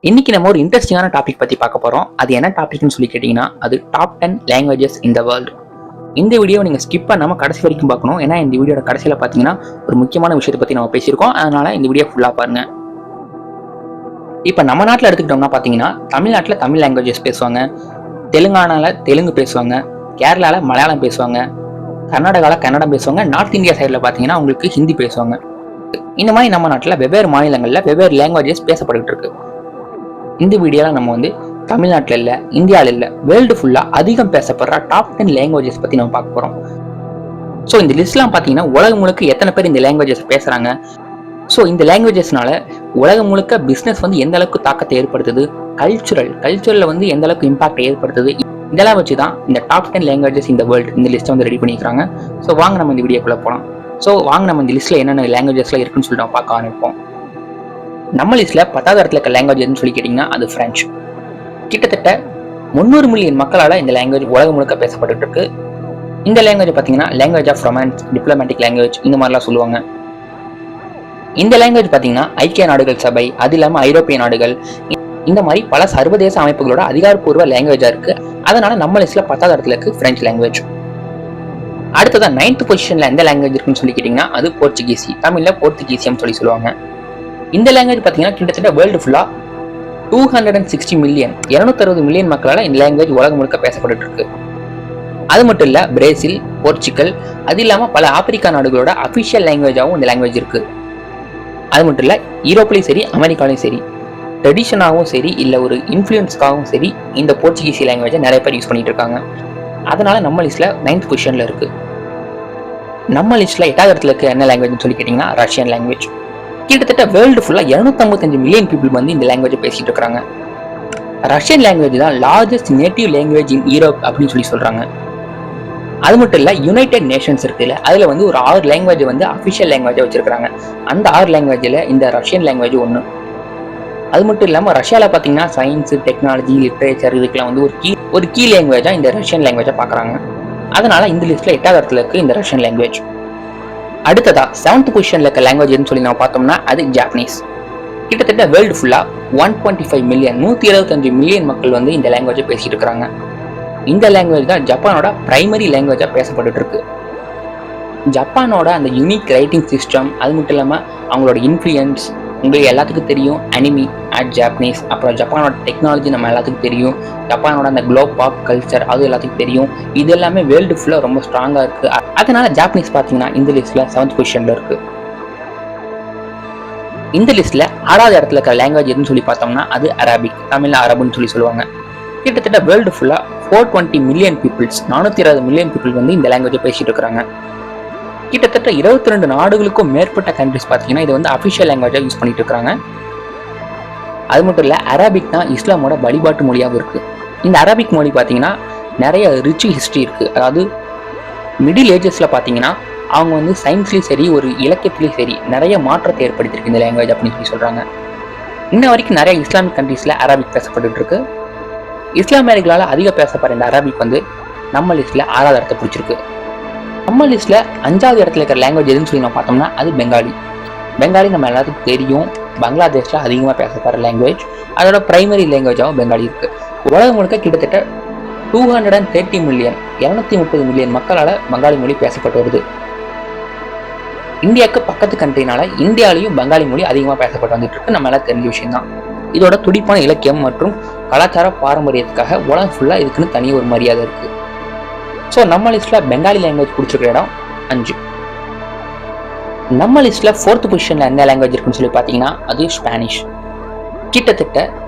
இன்னைக்கு நம்ம ஒரு இன்ட்ரெஸ்டிங்கான டாபிக் பத்தி பார்க்க போறோம். அது என்ன டாபிக்னு சொல்லி கேட்டீங்கன்னா, அது top 10 languages in the world. இந்த வீடியோ நீங்க ஸ்கிப் பண்ணாம கடைசி வரைக்கும் பார்க்கணும். ஏன்னா இந்த வீடியோட கடைசியில பாத்தீங்கன்னா ஒரு முக்கியமான விஷயத்தை பத்தி நம்ம பேசியிருக்கோம். அதனால இந்த வீடியோ ஃபுல்லா பாருங்க. இப்ப நம்ம நாட்டில் எடுத்துக்கிட்டோம்னா பாத்தீங்கன்னா, தமிழ்நாட்டில் தமிழ் லாங்குவேஜஸ் பேசுவாங்க, தெலுங்கானால தெலுங்கு பேசுவாங்க, கேரளால மலையாளம் பேசுவாங்க, கர்நாடகால கன்னடம் பேசுவாங்க, நார்த் இந்தியா சைடில் பாத்தீங்கன்னா உங்களுக்கு ஹிந்தி பேசுவாங்க. இந்த மாதிரி நம்ம நாட்டில் வெவ்வேறு மாநிலங்கள்ல வெவ்வேறு லாங்குவேஜஸ் பேசப்பட்டு இருக்கு. இந்த வீடியோல நம்ம தமிழ்நாட்டில் இல்ல, இந்தியாவில் இல்ல, வேர்ல்டு ஃபுல்லா அதிகம் பேசப்படுற டாப் 10 லாங்குவேஜஸ் பத்தி நம்ம பார்க்க போறோம். ஸோ இந்த லிஸ்ட்லாம் பார்த்தீங்கன்னா உலகம் முழுக்க எத்தனை பேர் இந்த லாங்குவேஜஸ் பேசுறாங்க, ஸோ இந்த லாங்குவேஜஸ்னால உலகம் முழுக்க பிஸ்னஸ் எந்த அளவுக்கு தாக்கத்தை ஏற்படுத்துது, கல்ச்சுரல்ல எந்த அளவுக்கு இம்பாக்ட் ஏற்படுத்துது, இதெல்லாம் வச்சு தான் இந்த டாப் 10 லாங்குவேஜஸ் இந்த வேர்ல்டு இந்த லிஸ்ட்டை ரெடி பண்ணிக்கிறாங்க. ஸோ வாங்க நம்ம இந்த வீடியோக்குள்ள போகலாம். ஸோ வாங்க நம்ம இந்த லிஸ்ட்ல என்னென்ன லாங்குவேஜஸ்லாம் இருக்குன்னு சொல்லிட்டு நம்ம பார்க்க ஆரம்பிப்போம். நம்ம லிஸ்ட்ல 10வது இடத்துல இருக்க லாங்குவேஜ்னு சொல்லி கேட்டீங்கன்னா அது பிரெஞ்சு. கிட்டத்தட்ட 300 மில்லியன் மக்களால் இந்த லாங்குவேஜ் உலகம் முழுக்க பேசப்பட்டு இருக்கு. இந்த லாங்குவேஜ் பார்த்தீங்கன்னா language of romance, diplomatic language இந்த மாதிரிலாம் சொல்லுவாங்க. இந்த லாங்குவேஜ் பார்த்தீங்கன்னா ஐக்கிய நாடுகள் சபை, அது இல்லாமல் ஐரோப்பிய நாடுகள், இந்த மாதிரி பல சர்வதேச அமைப்புகளோட அதிகாரப்பூர்வ லாங்குவேஜா இருக்கு. அதனால நம்ம லிஸ்ட்ல 10வது இடத்துல இருக்கு பிரெஞ்சு லாங்குவேஜ். அடுத்ததான் 9th பொசிஷன்ல எந்த லாங்குவேஜ் இருக்குன்னு சொல்லி கேட்டீங்கன்னா அது போர்ச்சுகீசி, தமிழ்ல போர்த்துகீசியம் சொல்லுவாங்க. இந்த லாங்குவேஜ் பார்த்தீங்கன்னா கிட்டத்தட்ட வேர்ல்டு ஃபுல்லா 260 மில்லியன் 260 மில்லியன் மக்களால் இந்த லாங்குவேஜ் உலகம் முழுக்க பேசப்பட்டு இருக்கு. அது மட்டும் இல்ல, பிரேசில், போர்ச்சுகல், அது இல்லாம பல ஆப்பிரிக்கா நாடுகளோட அபிஷியல் லாங்குவேஜாகவும் இந்த லாங்குவேஜ் இருக்கு. அது மட்டும் இல்ல, யூரோப்லயும் சரி அமெரிக்காலையும் சரி ட்ரெடிஷனாகவும் சரி இல்ல ஒரு இன்ஃப்ளூயன்ஸ்க்காகவும் சரி இந்த போர்ச்சுகீசி லாங்குவேஜை நிறைய பேர் யூஸ் பண்ணிட்டு இருக்காங்க. அதனால நம்ம லிஸ்ட்ல 9th பொசிஷன்ல இருக்கு. நம்ம லிஸ்ட்ல 8வது இடத்துல இருக்க என்ன லாங்குவேஜ்னு சொல்லி கேட்டீங்கன்னா ரஷ்யன் லாங்குவேஜ். கிட்டத்தட்ட வேர்ல்டு ஃபுல்லா 255 மில்லியன் பீப்புள் இந்த லாங்குவேஜ் பேசிட்டு இருக்காங்க. ரஷ்யன் லாங்குவேஜ் தான் largest native language in Europe அப்படின்னு சொல்லி சொல்றாங்க. அது மட்டும் இல்ல, யுனைடெட் நேஷன்ஸ் இருக்குல்ல, அதுல ஒரு 6 லாங்குவேஜ் அபிஷியல் லாங்குவேஜா வச்சிருக்காங்க. அந்த 6 லாங்குவேஜ்ல இந்த ரஷ்யன் லாங்குவேஜ் ஒன்று. அது மட்டும் இல்லாம ரஷ்யால பாத்தீங்கன்னா சயின்ஸ், டெக்னாலஜி, லிட்ரேச்சர் இதுக்கெல்லாம் ஒரு கீ லாங்குவேஜா இந்த ரஷ்யன் லாங்குவேஜா பாக்குறாங்க. அதனால இந்த லிஸ்ட்ல 8வது இடத்துல இருக்கு இந்த ரஷ்யன் லாங்குவேஜ். அடுத்ததா 7th பொசிஷன்ல இருக்க லாங்குவேஜ்னு சொல்லி நம்ம பார்த்தோம்னா அது ஜாப்பனீஸ். கிட்டத்தட்ட வேர்ல்டு ஃபுல்லா 125 மில்லியன் 175 மில்லியன் மக்கள் இந்த லாங்குவேஜை பேசிட்டு இருக்காங்க. இந்த லாங்குவேஜ் தான் ஜப்பானோட பிரைமரி லாங்குவேஜா பேசப்பட்டு இருக்கு. ஜப்பானோட அந்த யூனிக் ரைட்டிங் சிஸ்டம், அது மட்டும் இல்லாம அவங்களோட இன்ஃப்ளூயன்ஸ் உங்களுக்கு எல்லாத்துக்கும் தெரியும். அனிமி அட் ஜாப்பனீஸ், அப்புறம் ஜப்பானோட டெக்னாலஜி நம்ம எல்லாத்துக்கும் தெரியும். ஜப்பானோட அந்த குளோப் பாப் கல்ச்சர் அது எல்லாத்துக்கும் தெரியும். இது எல்லாமே வேர்ல்டு ஃபுல்லா ரொம்ப ஸ்ட்ராங்கா இருக்கு. அதனால ஜாப்பனீஸ் பாத்தீங்கன்னா இந்த லிஸ்ட்ல 7th பொசிஷன்ல இருக்கு. இந்த லிஸ்ட்ல 6வது இடத்துல இருக்க லாங்குவேஜ் எதுன்னு சொல்லி பார்த்தோம்னா அது அரபிக், தமிழ்ல அரபுன்னு சொல்லுவாங்க. கிட்டத்தட்ட வேர்ல்டு ஃபுல்லா 420 மில்லியன் பீப்புள்ஸ் 420 மில்லியன் பீப்புள் இந்த லாங்குவேஜை பேசிட்டு இருக்காங்க. கிட்டத்தட்ட 22 நாடுகளுக்கும் மேற்பட்ட கண்ட்ரிஸ் பார்த்தீங்கன்னா இது அபிஷியல் லாங்குவேஜா யூஸ் பண்ணிட்டு இருக்காங்க. அது மட்டும் இல்ல, அரபிக் தான் இஸ்லாமோட வழிபாட்டு மொழியாகவும் இருக்கு. இந்த அரபிக் மொழி பார்த்தீங்கன்னா நிறைய ரிச் ஹிஸ்டரி இருக்கு. அதாவது மிடில் ஏஜஸ்ல பார்த்தீங்கன்னா அவங்க சயின்ஸ்லயும் சரி ஒரு இலக்கியத்திலையும் சரி நிறைய மாற்றத்தை ஏற்படுத்தியிருக்கு இந்த லாங்குவேஜ் அப்படின்னு சொல்லி சொல்றாங்க. இன்ன வரைக்கும் நிறைய இஸ்லாமிக் கண்ட்ரீஸ்ல அரபிக் பேசப்பட்டு இருக்கு. இஸ்லாமியர்களால் அதிக பேசப்படுற இந்த அரபிக் நம்ம லிஸ்ட்ல 6வது இடத்தை பிடிச்சிருக்கு. நம்ம லிஸ்ட்ல 5வது இடத்துல இருக்கிற லாங்குவேஜ் எதுன்னு சொல்லி நம்ம பார்த்தோம்னா அது பெங்காலி. பெங்காலி நம்ம எல்லாத்துக்கும் தெரியும், பங்களாதேஷ்ல அதிகமாக பேசப்படுற லாங்குவேஜ். அதோட பிரைமரி லாங்குவேஜாகவும் பெங்காலி இருக்கு. உலகம் முழுக்க கிட்டத்தட்ட 230 மில்லியன் 230 மில்லியன் மக்களால் பங்காளி மொழி பேசப்பட்டு வருது. இந்தியாவுக்கு பக்கத்து கண்ட்ரினால இந்தியாவிலையும் பங்காளி மொழி அதிகமாக பேசப்பட்டு வந்துட்டு இருக்கு. நம்ம எல்லாம் தெரிஞ்ச விஷயம் தான். இதோட துடிப்பான இலக்கியம் மற்றும் கலாச்சார பாரம்பரியத்துக்காக உலகம் ஃபுல்லா இதுக்குன்னு தனி ஒரு மரியாதை இருக்கு. ஸோ நம்ம லிஸ்ட்ல பெங்காலி லாங்குவேஜ் பிடிச்சிருக்கிற இடம் 5. நம்ம லிஸ்ட்ல 4th பொசிஷன்ல எந்த லாங்குவேஜ் இருக்குன்னு சொல்லி பார்த்தீங்கன்னா அது ஸ்பானிஷ். கிட்டத்தட்ட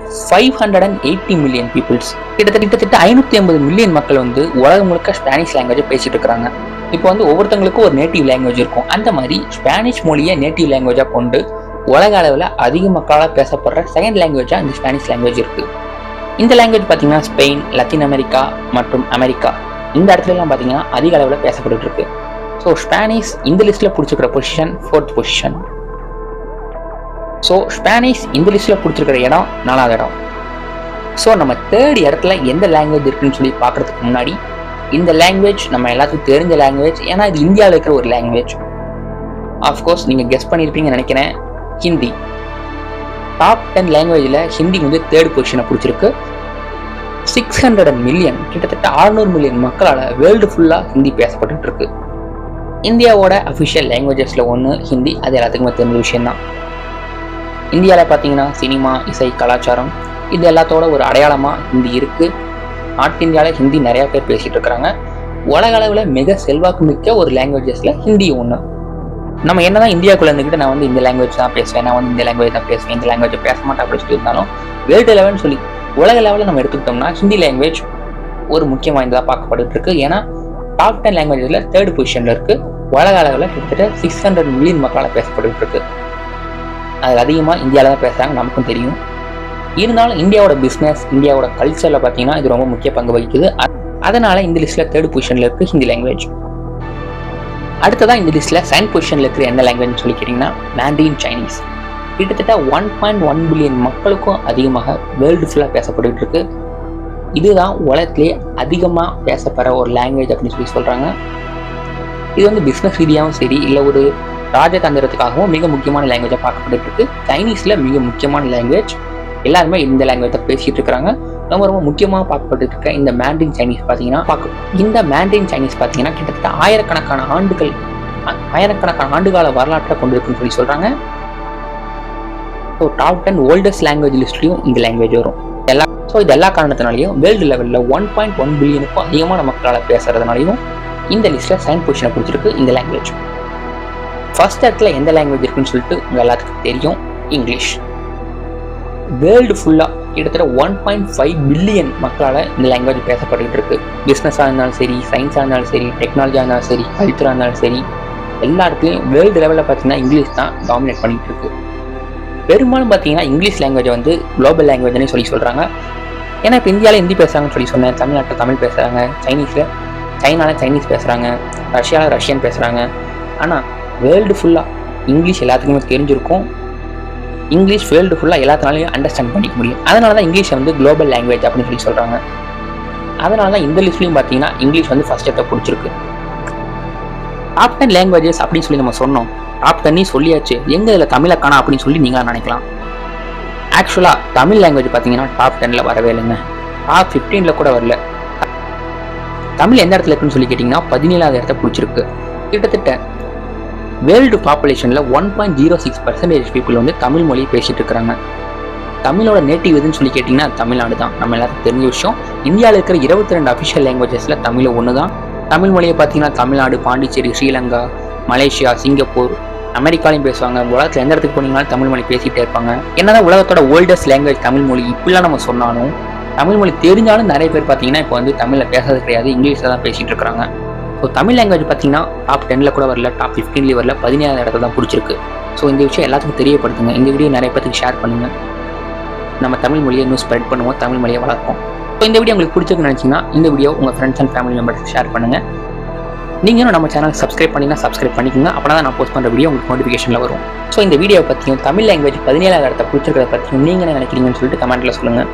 580 மில்லியன் பீப்புள்ஸ், கிட்டத்தட்ட 580 மில்லியன் மக்கள் உலகம் முழுக்க ஸ்பானிஷ் லாங்குவேஜ் பேசிட்டு இருக்காங்க. இப்போ ஒவ்வொருத்தங்களுக்கும் ஒரு நேட்டிவ் லாங்குவேஜ் இருக்கும். அந்த மாதிரி ஸ்பானிஷ் மொழியை நேட்டிவ் லாங்குவேஜா கொண்டு உலக அளவில் அதிக மக்களால் பேசப்படுற செகண்ட் லாங்குவேஜா இந்த ஸ்பானிஷ் லாங்குவேஜ் இருக்கு. இந்த லாங்குவேஜ் பார்த்தீங்கன்னா ஸ்பெயின், லத்தீன் அமெரிக்கா மற்றும் அமெரிக்கா இந்த இடத்துலலாம் பார்த்தீங்கன்னா அதிக அளவில் பேசப்பட்டு இருக்கு. ஸோ ஸ்பானிஷ் இந்த லிஸ்ட்ல பிடிச்சிருக்கிற position 4th position. So Spanish இந்த லிஸ்ட்ல பிடிச்சிருக்கிற இடம் 4வது இடம். ஸோ நம்ம 3rd இடத்துல எந்த லாங்குவேஜ் இருக்குன்னு சொல்லி பார்க்கறதுக்கு முன்னாடி இந்த லாங்குவேஜ் நம்ம எல்லாத்துக்கும் தெரிஞ்ச லாங்குவேஜ், ஏன்னா இது இந்தியாவில் இருக்கிற ஒரு லாங்குவேஜ். ஆஃப்கோர்ஸ் நீங்கள் கெஸ் பண்ணியிருப்பீங்கன்னு நினைக்கிறேன், ஹிந்தி. டாப் 10 லாங்குவேஜில் ஹிந்தி வந்து தேர்ட் பொசிஷனை பிடிச்சிருக்கு. 600 மில்லியன், கிட்டத்தட்ட 600 மில்லியன் மக்களால் வேர்ல்டு ஃபுல்லாக ஹிந்தி பேசப்பட்டு இருக்கு. இந்தியாவோட அஃபிஷியல் லாங்குவேஜஸில் ஒன்று ஹிந்தி, அது எல்லாத்துக்குமே தெரிஞ்ச விஷயம்தான். இந்தியாவில் பார்த்தீங்கன்னா சினிமா, இசை, கலாச்சாரம் இது எல்லாத்தோட ஒரு அடையாளமாக ஹிந்தி இருக்குது. நார்த் இந்தியாவில் ஹிந்தி நிறையா பேர் பேசிகிட்டு இருக்கிறாங்க. உலக அளவில் மிக செல்வாக்கு மிக்க ஒரு லாங்குவேஜஸில் ஹிந்தி ஒன்று. நம்ம என்னதான் இந்தியாவுக்குள்ள இருந்துக்கிட்டு நான் வந்து இந்த லாங்குவேஜ் தான் பேசுவேன், நான் வந்து இந்த லாங்குவேஜ் தான் பேசுவேன், இந்த லாங்குவேஜ் பேச மாட்டேன் அப்படின்னு சொல்லியிருந்தாலும் வேர்ல்டு லெவல்னு சொல்லி உலக லெவலில் நம்ம எடுத்துக்கிட்டோம்னா ஹிந்தி லாங்குவேஜ் ஒரு முக்கியம் வாய்ந்ததாக பார்க்கப்பட்டு இருக்கு. ஏன்னா டாப் 10 லாங்குவேஜில் தேர்ட் பொசிஷனில் இருக்குது. உலக அளவில் கிட்டத்தட்ட 600 மில்லியன் மக்களால் பேசப்பட்டு இருக்கு. அது அதிகமாக இந்தியாவில் தான் பேசுகிறாங்க, நமக்கும் தெரியும். இருந்தாலும் இந்தியாவோட பிஸ்னஸ், இந்தியாவோட கல்ச்சரில் பார்த்தீங்கன்னா இது ரொம்ப முக்கிய பங்கு வகிக்குது. அதனால இந்த லிஸ்ட்டில் தேர்ட் பொசிஷனில் இருக்குது ஹிந்தி லாங்குவேஜ். அடுத்ததான் இந்த லிஸ்ட்டில் செகண்ட் பொசிஷனில் இருக்கிற என்ன லாங்குவேஜ்னு சொல்லி கேட்டிங்கன்னா மேண்ட்ரின் சைனீஸ். கிட்டத்தட்ட 1.1 பில்லியன் மக்களுக்கும் அதிகமாக வேர்ல்டு ஃபுல்லாக பேசப்பட்டு இருக்கு. இதுதான் உலகத்திலே அதிகமாக பேசப்படுற ஒரு லாங்குவேஜ் அப்படின்னு சொல்லி சொல்கிறாங்க. இது வந்து பிஸ்னஸ் ரீதியாகவும் சரி, இல்லை ஒரு ராஜதந்திரத்துக்காகவும் மிக முக்கியமான லாங்குவேஜாக பார்க்கப்பட்டு இருக்கு. சைனீஸில் மிக முக்கியமான லாங்குவேஜ், எல்லாருமே இந்த லாங்குவேஜை பேசிகிட்டு இருக்கிறாங்க. ரொம்ப முக்கியமாக பார்க்கப்பட்டு இருக்க இந்த மேண்ட்ரின் சைனீஸ் பார்த்தீங்கன்னா கிட்டத்தட்ட ஆயிரக்கணக்கான ஆண்டுகால வரலாற்றை கொண்டிருக்குன்னு சொல்லி சொல்கிறாங்க. ஸோ டாப் 10 ஓல்டஸ்ட் லாங்குவேஜ் லிஸ்ட்லையும் இந்த லாங்குவேஜ் வரும். இது எல்லா காரணத்தினாலையும் வேர்ல்டு லெவலில் 1.1 பில்லியனுக்கும் அதிகமான மக்களால் பேசுறதுனாலையும் இந்த லிஸ்ட்டில் செகண்ட் பொசிஷனை பிடிச்சிருக்கு இந்த லாங்குவேஜ். ஃபர்ஸ்ட் இடத்துல எந்த லாங்குவேஜ் இருக்குன்னு சொல்லிட்டு உங்கள் எல்லாத்துக்கும் தெரியும், இங்கிலீஷ். வேர்ல்டு ஃபுல்லாக கிட்டத்தட்ட 1.5 பில்லியன் மக்களால் இந்த லாங்குவேஜ் பேசப்பட்டு இருக்கு. பிஸ்னஸாக இருந்தாலும் சரி, சயின்ஸாக இருந்தாலும் சரி, டெக்னாலஜியாக இருந்தாலும் சரி, கல்ச்சராக இருந்தாலும் சரி, எல்லா இடத்துலையும் வேர்ல்டு லெவலில் பார்த்தீங்கன்னா இங்கிலீஷ் தான் டாமினேட் பண்ணிட்டு இருக்கு. பெரும்பாலும் பார்த்தீங்கன்னா இங்கிலீஷ் லாங்குவேஜ் வந்து குளோபல் லாங்குவேஜ்னு சொல்லி சொல்கிறாங்க. ஏன்னா இப்போ இந்தியாவில் ஹிந்தி பேசுகிறாங்கன்னு சொல்லி சொன்னேன், தமிழ்நாட்டில் தமிழ் பேசுகிறாங்க, சைனாவில் சைனீஸ் பேசுகிறாங்க, ரஷ்யாவில் ரஷ்யன் பேசுகிறாங்க. ஆனால் வேர்ல்டு ஃபுல்லாக இங்கிலீஷ் எல்லாத்துக்குமே தெரிஞ்சிருக்கும். இங்கிலீஷ் வேர்ல்டு ஃபுல்லாக எல்லாத்தினாலையும் அண்டர்ஸ்டாண்ட் பண்ணிக்க முடியும். அதனால தான் இங்கிலீஷை வந்து குளோபல் லாங்குவேஜ் அப்படின்னு சொல்லி சொல்கிறாங்க. அதனால தான் இந்த லிஸ்ட்லையும் பார்த்தீங்கன்னா இங்கிலீஷ் வந்து ஃபர்ஸ்ட் இடத்தை பிடிச்சிருக்கு. டாப் 10 லாங்குவேஜஸ் அப்படின்னு சொல்லி நம்ம சொன்னோம், டாப் 10 சொல்லியாச்சு, எங்கே இதில் தமிழை காணா அப்படின்னு சொல்லி நீங்களாம் நினைக்கலாம். ஆக்சுவலாக தமிழ் லாங்குவேஜ் பார்த்தீங்கன்னா டாப் 10 வரவே இல்லைங்க, டாப் 15 கூட வரல. தமிழ் எந்த இடத்துல இருக்குன்னு சொல்லி கேட்டிங்கன்னா 17வது இடத்த பிடிச்சிருக்கு. கிட்டத்தட்ட வேர்ல்டு பாப்புலேஷனில் 1.06% பீப்புள் வந்து தமிழ் மொழியை பேசிகிட்டு இருக்கிறாங்க. தமிழோட நேட்டிவ் எதுன்னு சொல்லி கேட்டிங்கன்னா தமிழ்நாடு தான், நம்ம எல்லாத்துக்கும் தெரிஞ்ச விஷயம். இந்தியாவில் இருக்கிற 22 அஃபிஷியல் லாங்குவேஜஸில் தமிழ் ஒன்று தான். தமிழ் மொழியை பார்த்தீங்கன்னா தமிழ்நாடு, பாண்டிச்சேரி, ஸ்ரீலங்கா, மலேசியா, சிங்கப்பூர், அமெரிக்காலையும் பேசுவாங்க. உலகத்தில் எந்த இடத்துக்கு போனீங்கனாலும் தமிழ் மொழி பேசிகிட்டே இருப்பாங்க. என்னதான் உலகத்தோட ஓல்டஸ்ட் லாங்குவேஜ் தமிழ் மொழி இப்படிலாம் நம்ம சொன்னாலும், தமிழ் மொழி தெரிஞ்சாலும் நிறைய பேர் பார்த்தீங்கன்னா இப்போ வந்து தமிழில் பேசுறது கிடையாது, இங்கிலீஷில் தான் பேசிகிட்டு இருக்கிறாங்க. ஸோ தமிழ் லாங்குவேஜ் பார்த்தீங்கன்னா டாப் 10 கூட வரல, டாப் 15 வரல, 17வது இடத்துல தான் பிடிச்சிருக்கு. ஸோ இந்த விஷயம் எல்லாத்துக்கும் தெரியப்படுத்துங்க. இந்த வீடியோ நிறைய பேருக்கு ஷேர் பண்ணுங்கள். நம்ம தமிழ் மொழியை இன்னும் ஸ்ப்ரெட் பண்ணுவோம், தமிழ் மொழியை வளர்ப்போம். ஸோ இந்த வீடியோ உங்களுக்கு பிடிச்சிருக்குன்னு நினச்சிங்கன்னா இந்த வீடியோ உங்கள் ஃப்ரெண்ட்ஸ் அண்ட் ஃபேமிலி மெம்பர்ஸ்க்கு ஷேர் பண்ணுங்கள். நீங்களும் நம்ம சேனல் சப்ஸ்கிரைப் பண்ணிங்கன்னா சப்ஸ்கிரைப் பண்ணிக்கோங்க. அப்படின்னா தான் நான் போஸ்ட் பண்ணுற வீடியோ உங்களுக்கு நோட்டிஃபிகேஷனில் வரும். ஸோ இந்த வீடியோ பற்றியும் தமிழ் லாங்குவேஜ் 17வது இடத்தை பிடிச்சிருக்கிறத பற்றியும் நீங்கள் என்ன நினைக்கிறீங்கன்னு சொல்லிட்டு கமெண்ட்டில் சொல்லுங்கள்.